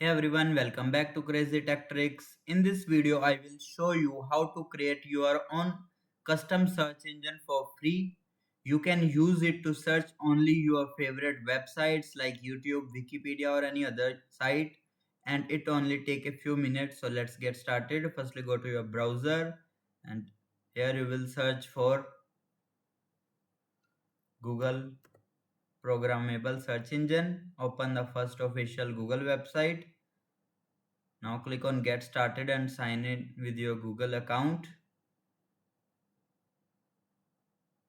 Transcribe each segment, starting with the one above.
Hey everyone, welcome back to Crazy Tech Tricks. In this video, I will show you how to create your own custom search engine for free. You can use it to search only your favorite websites like YouTube, Wikipedia or any other site, and it only take a few minutes. So let's get started. Firstly, go to your browser and here you will search for Google Programmable Search Engine. Open the first official Google website. Now click on get started and sign in with your Google account.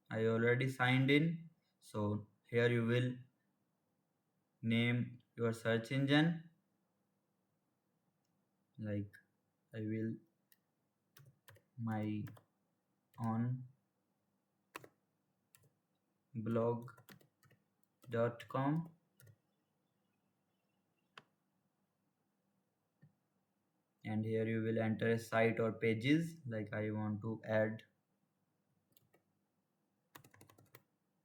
I already signed in. So here you will name your search engine. Like I will my on blog.com, and here you will enter a site or pages. Like I want to add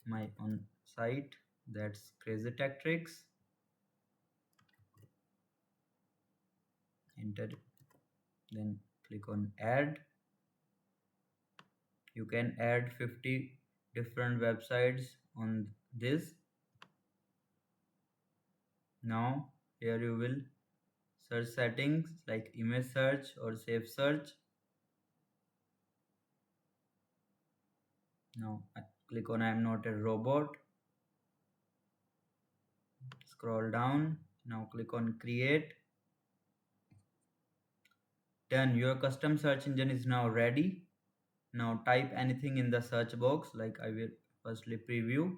my own site, that's Crazy Tech Tricks. Enter, then click on add. You can add 50 different websites on this. Now here you will search settings like image search or safe search. Now click on I am not a robot. Scroll down. Now click on create. Done. Your custom search engine is now ready. Now type anything in the search box. Like I will firstly preview.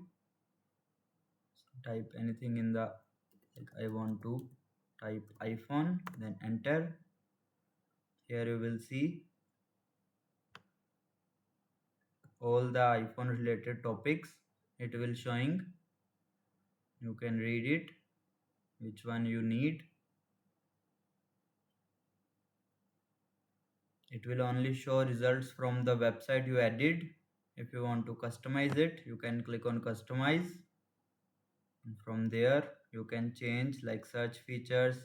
Type anything in the, like I want to type iPhone, then enter. Here you will see all the iPhone related topics. It will showing. You can read it, which one you need. It will only show results from the website you added. If you want to customize it, you can click on customize. And from there you can change like search features,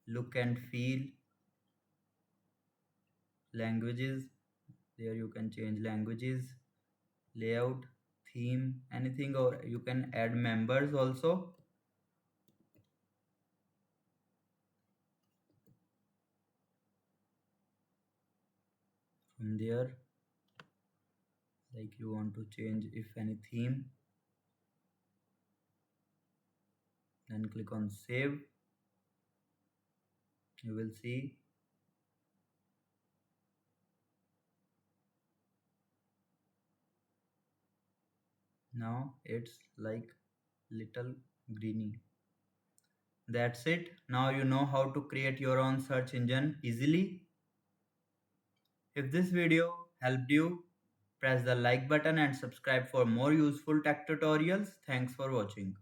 look and feel, languages. There you can change languages, layout, theme, anything, or you can add members also. From there, like you want to change if any theme, then click on save. You will see now it's like little greeny. That's it. Now you know how to create your own search engine easily. If this video helped you, press the like button and subscribe for more useful tech tutorials. Thanks for watching.